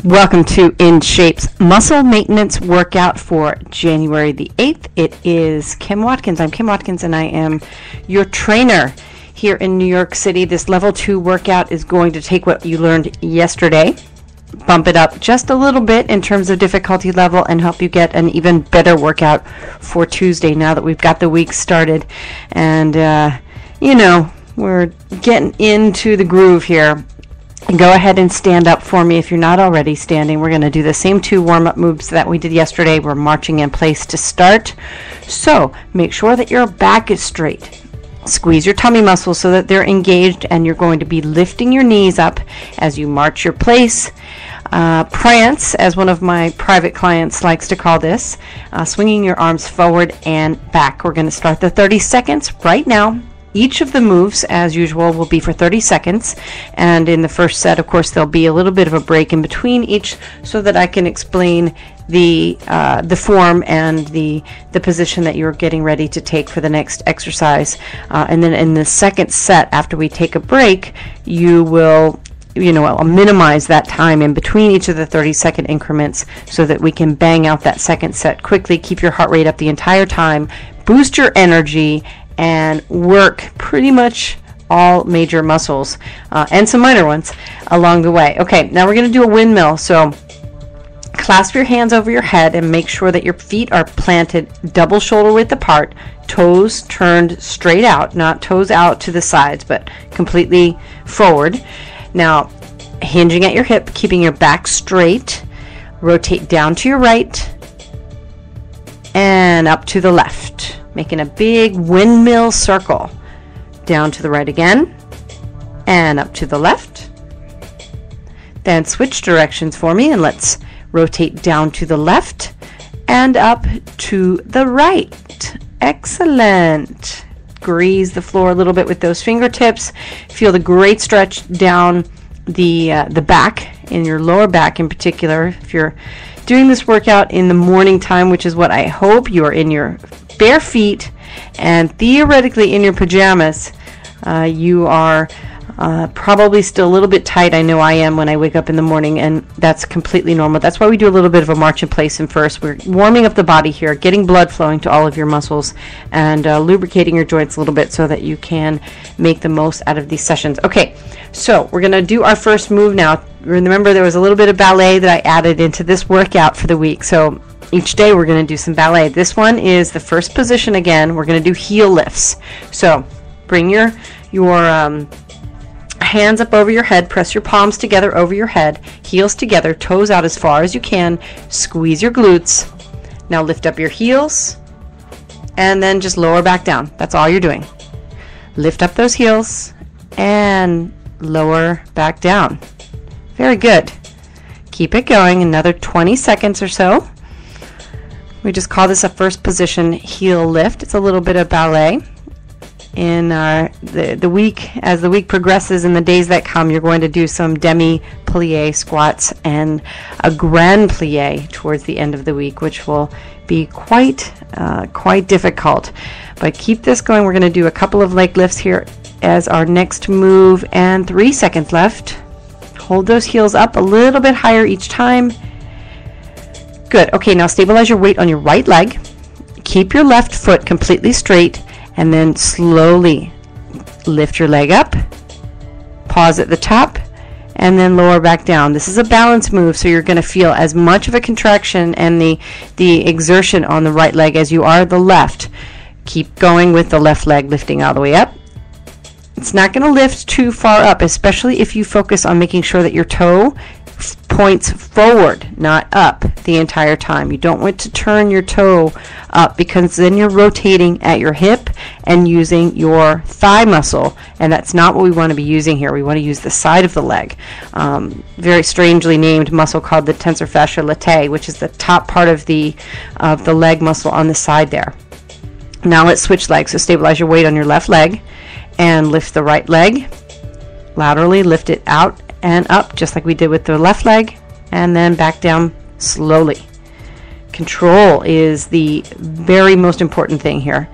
Welcome to In Shape's muscle maintenance workout for January the 8th. It is Kim Watkins. I'm Kim Watkins and I am your trainer here in New York City. This level 2 workout is going to take what you learned yesterday, bump it up just a little bit in terms of difficulty level, and help you get an even better workout for Tuesday now that we've got the week started. And, we're getting into the groove here. Go ahead and stand up for me if you're not already standing. We're going to do the same 2 warm-up moves that we did yesterday. We're marching in place to start. So make sure that your back is straight. Squeeze your tummy muscles so that they're engaged, and you're going to be lifting your knees up as you march your place. Prance, as one of my private clients likes to call this, swinging your arms forward and back. We're going to start the 30 seconds right now. Each of the moves, as usual, will be for 30 seconds, and in the first set, of course, there'll be a little bit of a break in between each so that I can explain the form and the position that you're getting ready to take for the next exercise. And then in the second set, after we take a break, you will I'll minimize that time in between each of the 30-second increments so that we can bang out that second set quickly, keep your heart rate up the entire time, boost your energy, and work pretty much all major muscles and some minor ones along the way. Okay, now we're going to do a windmill. So clasp your hands over your head and make sure that your feet are planted double shoulder width apart, toes turned straight out, not toes out to the sides, but completely forward. Now, hinging at your hip, keeping your back straight, rotate down to your right and up to the left, making a big windmill circle. Down to the right again, and up to the left. Then switch directions for me, and let's rotate down to the left and up to the right. Excellent. Grease the floor a little bit with those fingertips. Feel the great stretch down the back, in your lower back in particular. If you're doing this workout in the morning time, which is what I hope, you are in your bare feet and theoretically in your pajamas, you are probably still a little bit tight. I know I am when I wake up in the morning, and that's completely normal. That's why we do a little bit of a march in place in first. We're warming up the body here, getting blood flowing to all of your muscles, and lubricating your joints a little bit so that you can make the most out of these sessions. Okay, so we're going to do our first move now. Remember, there was a little bit of ballet that I added into this workout for the week. So each day we're going to do some ballet. This one is the first position again. We're going to do heel lifts. So bring your hands up over your head, press your palms together over your head, heels together, toes out as far as you can, squeeze your glutes. Now lift up your heels and then just lower back down. That's all you're doing. Lift up those heels and lower back down. Very good. Keep it going, another 20 seconds or so. We just call this a first position heel lift. It's a little bit of ballet. In the week, as the week progresses, in the days that come, you're going to do some demi-plie squats and a grand plie towards the end of the week, which will be quite difficult. But keep this going. We're going to do a couple of leg lifts here as our next move, and 3 seconds left. Hold those heels up a little bit higher each time. Good. Okay, now stabilize your weight on your right leg. Keep your left foot completely straight, and then slowly lift your leg up. Pause at the top, and then lower back down. This is a balance move, so you're going to feel as much of a contraction and the exertion on the right leg as you are the left. Keep going with the left leg lifting all the way up. It's not going to lift too far up, especially if you focus on making sure that your toe points forward, not up, the entire time. You don't want to turn your toe up, because then you're rotating at your hip and using your thigh muscle, and that's not what we want to be using here. We want to use the side of the leg. Very strangely named muscle called the tensor fascia latae, which is the top part of the leg muscle on the side there. Now let's switch legs. So stabilize your weight on your left leg and lift the right leg. Laterally lift it out and up, just like we did with the left leg, and then back down slowly. Control is the very most important thing here.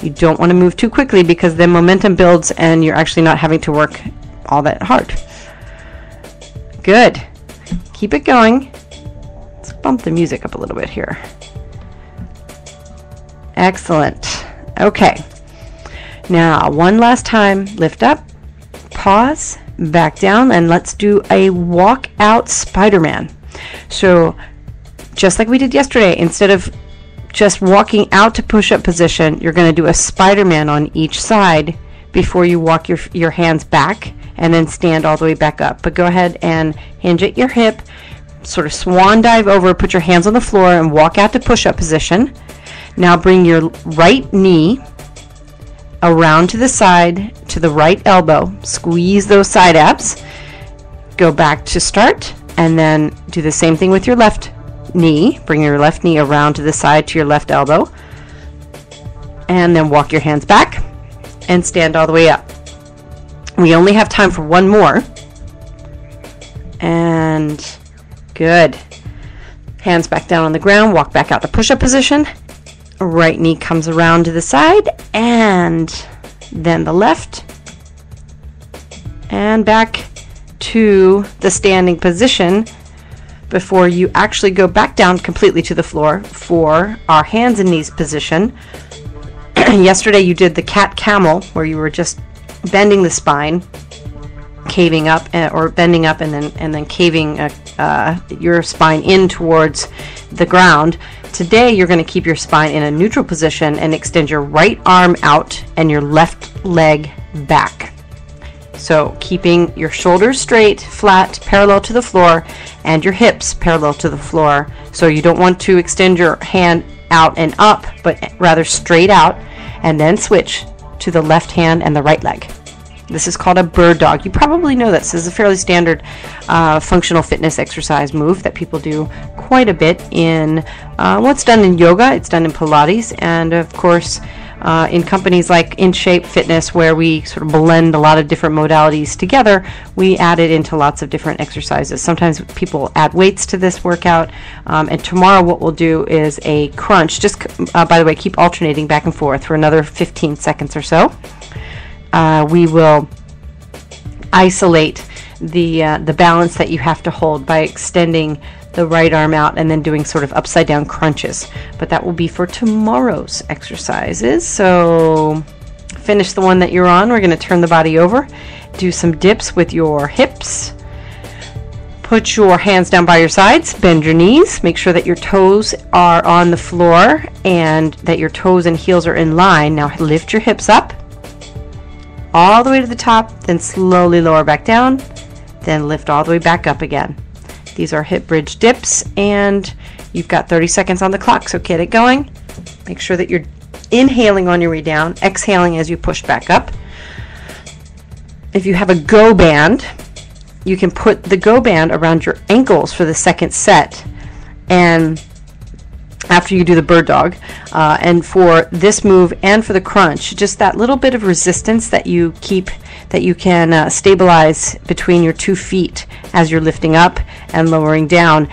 You don't want to move too quickly, because then momentum builds and you're actually not having to work all that hard. Good. Keep it going. Let's bump the music up a little bit here. Excellent. Okay. Now, one last time, lift up, pause, back down, and let's do a walk out Spider-Man. So, just like we did yesterday, instead of just walking out to push-up position, you're going to do a Spider-Man on each side before you walk your hands back and then stand all the way back up. But go ahead and hinge at your hip, sort of swan dive over, put your hands on the floor and walk out to push-up position. Now bring your right knee around to the side, to the right elbow. Squeeze those side abs. Go back to start, and then do the same thing with your left knee. Bring your left knee around to the side to your left elbow. And then walk your hands back and stand all the way up. We only have time for one more. And good. Hands back down on the ground, walk back out to push-up position. Right knee comes around to the side, and then the left, and back to the standing position before you actually go back down completely to the floor for our hands and knees position. Yesterday you did the cat camel, where you were just bending the spine, caving up, or bending up and then caving your spine in towards the ground. Today you're going to keep your spine in a neutral position and extend your right arm out and your left leg back. So keeping your shoulders straight, flat, parallel to the floor, and your hips parallel to the floor. So you don't want to extend your hand out and up, but rather straight out, and then switch to the left hand and the right leg. This is called a bird dog. You probably know this. This is a fairly standard functional fitness exercise move that people do quite a bit in, it's done in yoga, it's done in Pilates, and of course in companies like In Shape Fitness, where we sort of blend a lot of different modalities together. We add it into lots of different exercises. Sometimes people add weights to this workout, and tomorrow what we'll do is a crunch. Just by the way, keep alternating back and forth for another 15 seconds or so. We will isolate the balance that you have to hold by extending the right arm out and then doing sort of upside down crunches. But that will be for tomorrow's exercises. So finish the one that you're on. We're going to turn the body over, do some dips with your hips. Put your hands down by your sides, bend your knees, make sure that your toes are on the floor and that your toes and heels are in line. Now lift your hips up all the way to the top, then slowly lower back down, then lift all the way back up again. These are hip bridge dips, and you've got 30 seconds on the clock, so get it going. Make sure that you're inhaling on your way down, exhaling as you push back up. If you have a go band, you can put the go band around your ankles for the second set, and after you do the bird dog, and for this move and for the crunch, just that little bit of resistance that you keep, that you can stabilize between your 2 feet as you're lifting up and lowering down,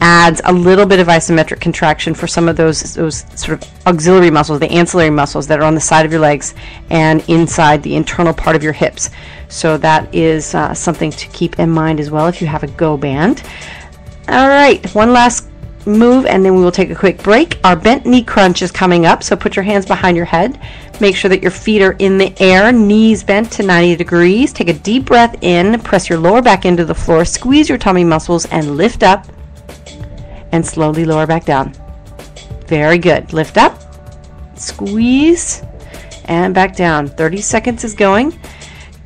adds a little bit of isometric contraction for some of those sort of auxiliary muscles, the ancillary muscles that are on the side of your legs and inside the internal part of your hips. So that is something to keep in mind as well if you have a go band. All right, one last move and then we will take a quick break. Our bent knee crunch is coming up, so put your hands behind your head. Make sure that your feet are in the air, knees bent to 90 degrees. Take a deep breath in, press your lower back into the floor, squeeze your tummy muscles and lift up and slowly lower back down. Very good. Lift up, squeeze, and back down. 30 seconds is going.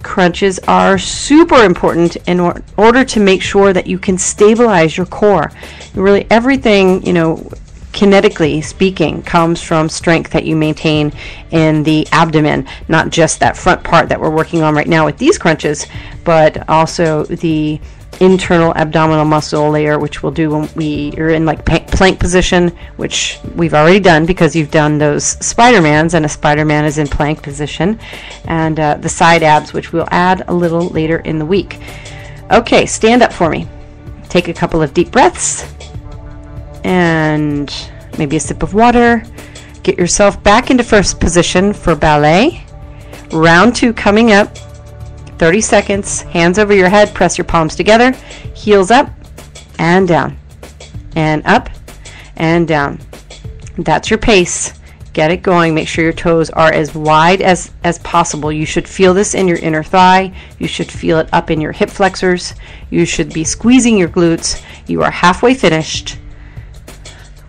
Crunches are super important in order to make sure that you can stabilize your core. Really everything, kinetically speaking, comes from strength that you maintain in the abdomen, not just that front part that we're working on right now with these crunches, but also the internal abdominal muscle layer, which we'll do when we are in like plank position, which we've already done because you've done those Spider-Mans, and a Spider-Man is in plank position, and the side abs, which we'll add a little later in the week. Okay, stand up for me. Take a couple of deep breaths and maybe a sip of water. Get yourself back into first position for ballet. Round 2 coming up. 30 seconds, hands over your head, press your palms together, heels up, and down, and up and down. That's your pace. Get it going. Make sure your toes are as wide as possible. You should feel this in your inner thigh. You should feel it up in your hip flexors. You should be squeezing your glutes. You are halfway finished.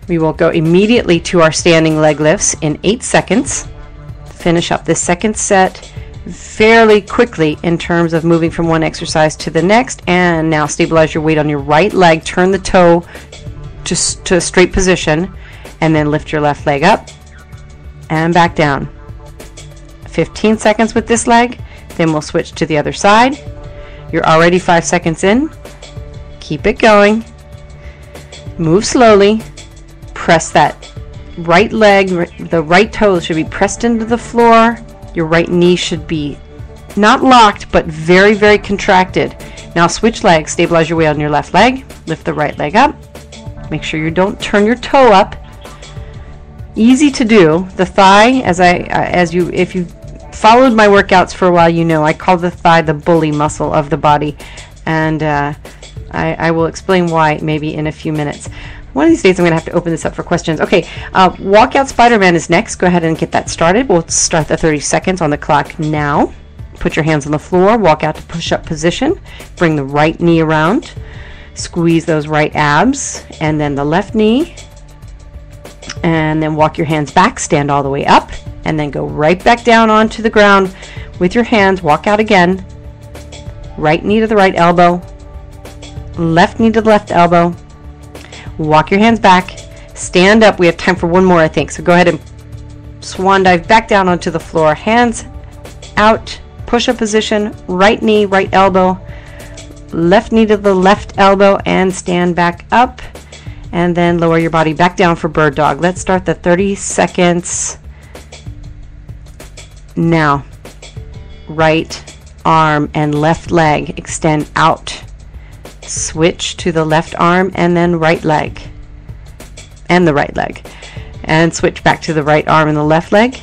We will go immediately to our standing leg lifts in 8 seconds. Finish up this second set fairly quickly in terms of moving from one exercise to the next. And now stabilize your weight on your right leg. Turn the toe to a straight position, and then lift your left leg up and back down. 15 seconds with this leg, then we'll switch to the other side. You're already 5 seconds in. Keep it going. Move slowly. Press that right leg, the right toe should be pressed into the floor. Your right knee should be not locked, but very, very contracted. Now switch legs. Stabilize your weight on your left leg. Lift the right leg up. Make sure you don't turn your toe up. Easy to do. The thigh, if you followed my workouts for a while, you know I call the thigh the bully muscle of the body, and I will explain why maybe in a few minutes. One of these days I'm going to have to open this up for questions. Okay, Walkout Spider-Man is next. Go ahead and get that started. We'll start the 30 seconds on the clock now. Put your hands on the floor. Walk out to push-up position. Bring the right knee around. Squeeze those right abs, and then the left knee. And then walk your hands back, stand all the way up, and then go right back down onto the ground with your hands. Walk out again. Right knee to the right elbow, left knee to the left elbow. Walk your hands back, stand up. We have time for one more, I think. So go ahead and swan dive back down onto the floor. Hands out, push-up position, right knee, right elbow, left knee to the left elbow, and stand back up. And then lower your body back down for bird dog. Let's start the 30 seconds now. Right arm and left leg extend out. Switch to the left arm and then right leg. And the right leg. And switch back to the right arm and the left leg.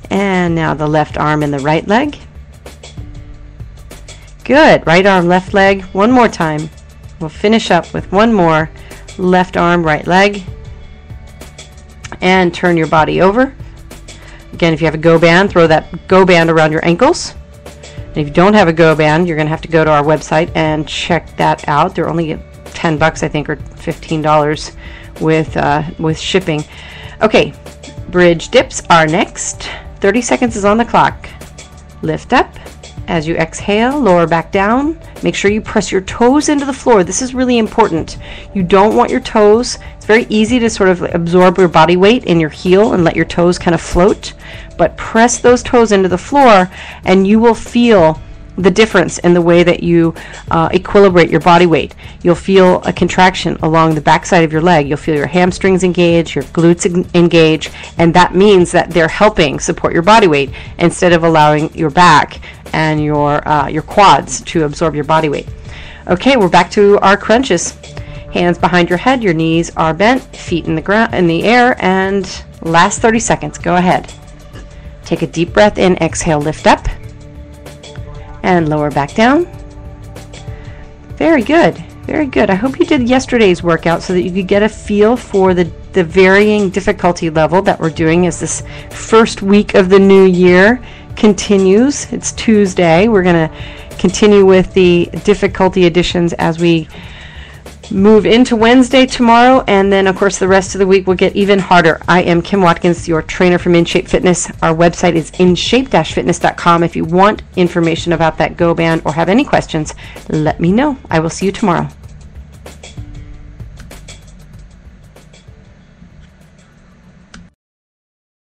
And now the left arm and the right leg. Good. Right arm, left leg. One more time. We'll finish up with one more. Left arm, right leg. And turn your body over. Again, if you have a Go Band, throw that Go Band around your ankles. And if you don't have a Go Band, you're going to have to go to our website and check that out. They're only $10, I think, or $15 with shipping. Okay, bridge dips are next. 30 seconds is on the clock. Lift up. As you exhale, lower back down. Make sure you press your toes into the floor. This is really important. You don't want your toes. It's very easy to sort of absorb your body weight in your heel and let your toes kind of float. But press those toes into the floor and you will feel the difference in the way that you equilibrate your body weight. You'll feel a contraction along the backside of your leg. You'll feel your hamstrings engage, your glutes engage, and that means that they're helping support your body weight instead of allowing your back and your quads to absorb your body weight. Okay, we're back to our crunches. Hands behind your head, your knees are bent, feet in the air, and last 30 seconds. Go ahead. Take a deep breath in, exhale, lift up, and lower back down. Very good, very good. I hope you did yesterday's workout so that you could get a feel for the varying difficulty level that we're doing as this first week of the new year continues. It's Tuesday. We're going to continue with the difficulty additions as we move into Wednesday tomorrow, and then of course the rest of the week will get even harder. I am Kim Watkins, your trainer from InShape Fitness. Our website is inshape-fitness.com. If you want information about that Go Band or have any questions, let me know. I will see you tomorrow.